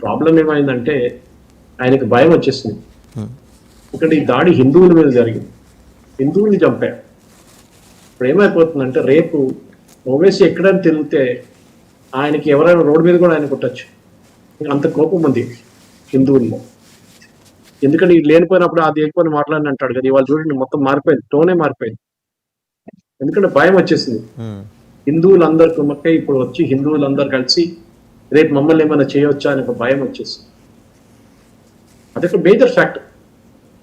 Problem ఏమైందంటే ఆయనకి భయం వచ్చేసింది. ఎందుకంటే ఈ దాడి హిందువుల మీద జరిగింది, హిందువుల్ని చంపారు. ఇప్పుడు ఏమైపోతుందంటే రేపు ఓవైసీ ఎక్కడైనా తిరిగితే ఆయనకి ఎవరైనా రోడ్డు మీద కూడా ఆయన కొట్టచ్చు, అంత కోపం ఉంది హిందువుల్లో. ఎందుకంటే ఇది లేనిపోయినప్పుడు అది ఎక్కువ మాట్లాడిన అంటాడు కదా, ఇవాళ చూడండి మొత్తం మారిపోయింది, టోనే మారిపోయింది. ఎందుకంటే భయం వచ్చేసింది. హిందువులందరూ కుమ్మక్కై ఇప్పుడు వచ్చి హిందువులందరూ కలిసి రేపు మమ్మల్ని ఏమైనా చేయవచ్చా అని ఒక భయం వచ్చేసింది. అదొక మేజర్ ఫ్యాక్టర్.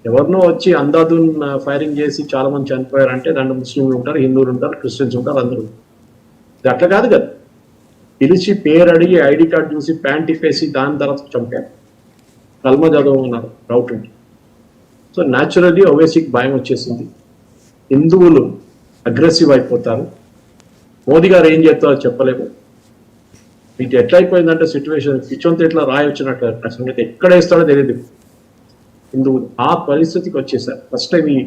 ఎవరినో వచ్చి అందాదున్ ఫైరింగ్ చేసి చాలా మంది చనిపోయారు అంటే దాంట్లో ముస్లింలు ఉంటారు, హిందువులు ఉంటారు, క్రిస్టియన్స్ ఉంటారు, అందరూ. ఇది అట్లా కాదు కదా, పిలిచి పేరు అడిగి ఐడి కార్డు చూసి ప్యాంట్ ఇప్పేసి దాని తర్వాత చంపారు. కల్మ చదవమన్నారు డౌట్ ఉంది. సో న్యాచురల్లీ ఓవైసీకి భయం వచ్చేసింది, హిందువులు అగ్రెసివ్ అయిపోతారు. మోదీ గారు ఏం చేస్తారో చెప్పలేము. మీకు ఎట్లా అయిపోయిందంటే సిచ్యువేషన్ పిచ్చొంత ఎట్లా రాయి వచ్చినట్లు సంగతి ఎక్కడ వేస్తాడో తెలియదు హిందువులు. ఆ పరిస్థితికి వచ్చేసారు. ఫస్ట్ టైం ఈ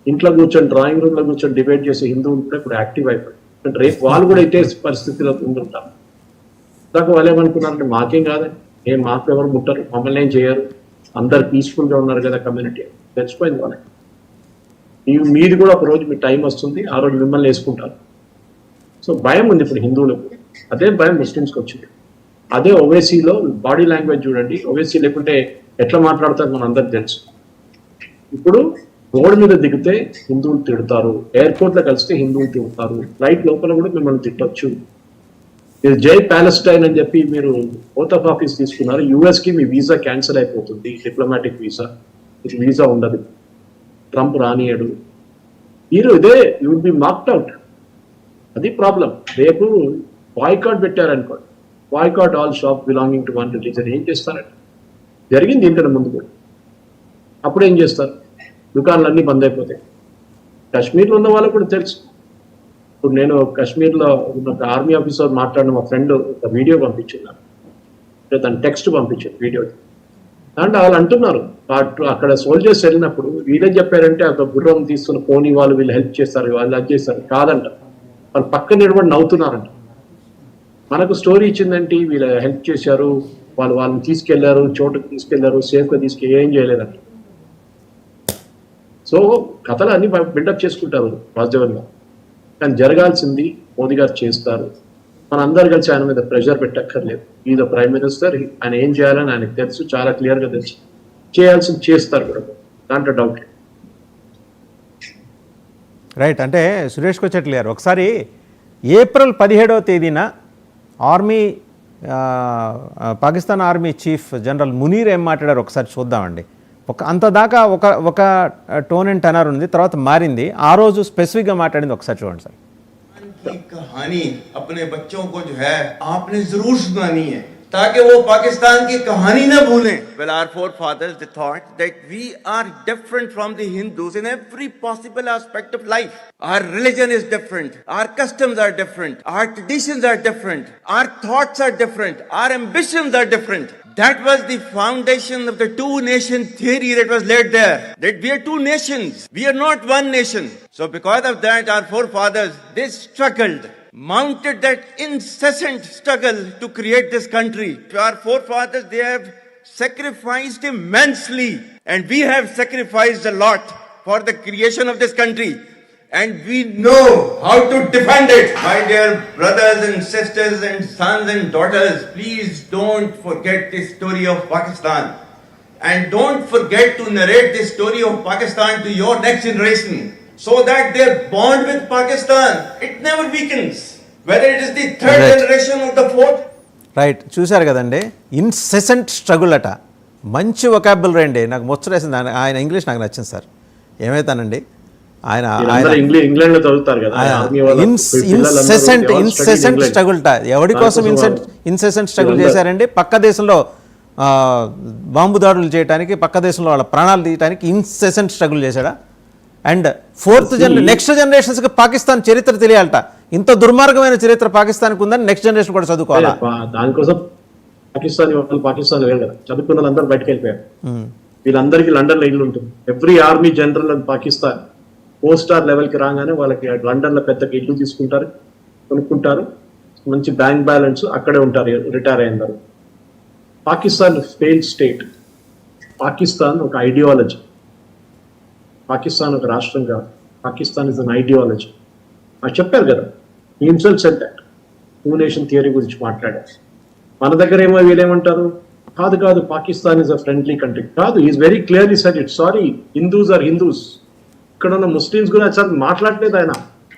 ఇంట్లో కూర్చొని డ్రాయింగ్ రూమ్ లో కూర్చొని డిబేట్ చేసే హిందువులు కూడా ఇప్పుడు యాక్టివ్ అయిపోయారు. రేపు వాళ్ళు కూడా ఇట్టే పరిస్థితిలో ఉంటుంటారు. దాకా వాళ్ళు ఏమనుకున్నారంటే మాకేం కాదని, మాకు ఎవరు ముట్టరు, మమ్మల్ని ఏం చేయరు, అందరు పీస్ఫుల్ గా ఉన్నారు కదా కమ్యూనిటీ, తెచ్చిపోయింది వాళ్ళకి. మీది కూడా ఒక రోజు మీ టైం వస్తుంది, ఆ రోజు మిమ్మల్ని వేసుకుంటారు. సో భయం ఉంది ఇప్పుడు హిందువులకు, అదే భయం ముస్లిమ్స్కి వచ్చింది. అదే ఓవైసీలో బాడీ లాంగ్వేజ్ చూడండి, ఓవైసీ లేకుంటే ఎట్లా మాట్లాడతారు మన అందరికి తెలుసు. ఇప్పుడు రోడ్డు మీద దిగితే హిందువులు తిడతారు, ఎయిర్పోర్ట్ లో కలిస్తే హిందువులు తిడతారు, ఫ్లైట్ లోపల కూడా మిమ్మల్ని తిట్టొచ్చు. మీరు జై ప్యాలెస్టైన్ అని చెప్పి మీరు ఓత్ ఆఫ్ ఆఫీస్ తీసుకున్నారు, యుఎస్ కి మీ వీసా క్యాన్సిల్ అయిపోతుంది, డిప్లొమాటిక్ వీసా, మీకు వీసా ఉండదు, ట్రంప్ రానియడు, మీరు ఇదే you will be marked out. అది ప్రాబ్లం. రేపు బాయ్కాట్ పెట్టారనుకోండి, boycott all shop belonging to one religion, ఏం చేస్తారంటే జరిగింది ఇంటర్ ముందు కూడా. అప్పుడు ఏం చేస్తారు, దుకాణాలు అన్నీ బంద్ అయిపోతాయి. కాశ్మీర్లో ఉన్న వాళ్ళకు కూడా తెలుసు. ఇప్పుడు నేను కాశ్మీర్లో ఒక ఆర్మీ ఆఫీసర్ మాట్లాడిన మా ఫ్రెండ్ ఒక వీడియో పంపించున్నాను, దాని టెక్స్ట్ పంపించాను వీడియో. అంటే వాళ్ళు అంటున్నారు అక్కడ సోల్జర్స్ వెళ్ళినప్పుడు వీళ్ళేం చెప్పారంటే ఒక గుర్రం తీసుకుని పోనీ వాళ్ళు వీళ్ళు హెల్ప్ చేస్తారు, వాళ్ళు అది చేస్తారు కాదంట, వాళ్ళు పక్కన నిలబడి నవ్వుతున్నారంట. మనకు స్టోరీ ఇచ్చిందంటే వీళ్ళు హెల్ప్ చేశారు, వాళ్ళని తీసుకెళ్లారు, చోటుకు తీసుకెళ్లారు, సేఫ్గా ఏం చేయలేదంట. సో కథలు అన్ని బిల్డప్ చేసుకుంటారు వాస్తవంగా, కానీ జరగాల్సింది మోదీ గారు చేస్తారు. మన అందరు కలిసి ఆయన మీద ప్రెషర్ పెట్టక్కర్లేదు. ఈజ్ ప్రైమ్ మినిస్టర్, ఆయన ఏం చేయాలని ఆయనకు తెలుసు, చాలా క్లియర్గా తెలుసు, చేయాల్సింది చేస్తారు కూడా, దాంట్లో డౌట్. రైట్. అంటే సురేష్ కొచ్చెట్ల గారు, ఒకసారి ఏప్రిల్ 17వ తేదీన army Pakistan army chief general Munir ఏం మాట్లాడారు ఒకసారి చూద్దామండి. అంతదాకా ఒక టోన్ అండ్ టెనర్ ఉంది, తర్వాత మారింది. ఆ రోజు స్పెసిఫిక్గా మాట్లాడింది ఒకసారి చూడండి సార్. कहानी अपने बच्चों को जो है आपने जरूर सुनानी है ताकि वो पाकिस्तान की कहानी ना भूलें. Well, our forefathers they thought that we are different from the Hindus in every possible aspect of life. Our religion is different, our customs are different, our traditions are different, our thoughts are different, our ambitions are different. That was the foundation of the two nation theory that was laid there. That we are two nations, we are not one nation. So because of that, our forefathers, they struggled, mounted that incessant struggle to create this country. Our forefathers, they have sacrificed immensely, and we have sacrificed a lot for the creation of this country. And we know how to defend it. My dear brothers and sisters and sons and daughters, please don't forget the story of Pakistan. And don't forget to narrate the story of Pakistan to your next generation, so that their bond with Pakistan, it never weakens. Whether it is the third generation or the fourth. Right, చూశారు కదండి, incessant struggle అట. మంచి vocabulary అండి, నాకు ముచ్చటేసింది. ఆయన English నాకు నచ్చింది sir. ఏమైతానండి ఆయన ఇంగ్లాండ్ లో చదువుతారు కదా, ఇన్సెసెంట్ స్ట్రగుల్. ఎవరి కోసం ఇన్సెసెంట్ స్ట్రగుల్ చేశారండి? పక్క దేశంలో బాంబు దాడులు చేయడానికి, పక్క దేశంలో వాళ్ళ ప్రాణాలు తీయడానికి ఇన్సెసెంట్ స్ట్రగుల్ చేశాడా? అండ్ నెక్స్ట్ జనరేషన్స్కి పాకిస్తాన్ చరిత్ర తెలియాలట. ఇంత దుర్మార్గమైన చరిత్ర పాకిస్తాన్కి ఉందని నెక్స్ట్ జనరేషన్ కూడా చదువుకోవాలా? దానికోసం పాకిస్తాన్ లేదు కదా, చదువుకున్న వాళ్ళందరూ బయటకు వెళ్ళిపోయారు. వీళ్ళందరికీ లండన్ లో ఇల్లు ఉంటుంది. Every army general and Pakistan 4-star లెవెల్కి రాగానే వాళ్ళకి లండన్లో పెద్దగా ఇల్లు తీసుకుంటారు, కొనుక్కుంటారు, మంచి బ్యాంక్ బ్యాలెన్స్, అక్కడే ఉంటారు రిటైర్ అయినారు. Pakistan failed state. పాకిస్తాన్ ఒక ఐడియాలజీ. పాకిస్తాన్ ఒక రాష్ట్రం కాదు. Pakistan is an ideology. అది చెప్పారు కదా, himself said that. Two nation theory గురించి మాట్లాడారు. మన దగ్గర ఏమో వీళ్ళేమంటారు, కాదు కాదు Pakistan is a friendly country. కాదు, is very clearly said it. Sorry, Hindus are Hindus. ఇక్కడ ఉన్న ముస్లిమ్స్ గురించి అసలు మాట్లాడలేదు ఆయన.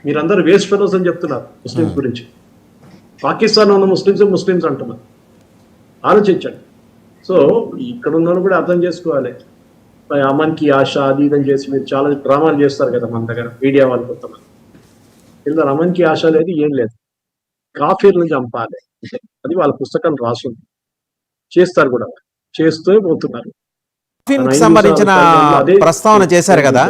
మీరందరూ వేస్ట్ ఫెలోస్ అని చెప్తున్నారు ముస్లిమ్స్ గురించి. పాకిస్తాన్ ఉన్న ముస్లిమ్స్ అంటున్నారు. ఆలోచించండి. సో ఇక్కడ ఉన్న కూడా అర్థం చేసుకోవాలి. అమన్కి ఆశ అది ఇదని చేసి మీరు చాలా డ్రామాలు చేస్తారు కదా మన దగ్గర మీడియా వాళ్ళు కొంతమంది. ఇలా అమన్కి ఆశ లేదు, ఏం లేదు. కాఫీర్లను చంపాలి, అది వాళ్ళ పుస్తకం రాస్తుంది. చేస్తారు కూడా, చేస్తూ పోతున్నారు. సంబంధించిన ప్రస్తావన చేశారు కదా,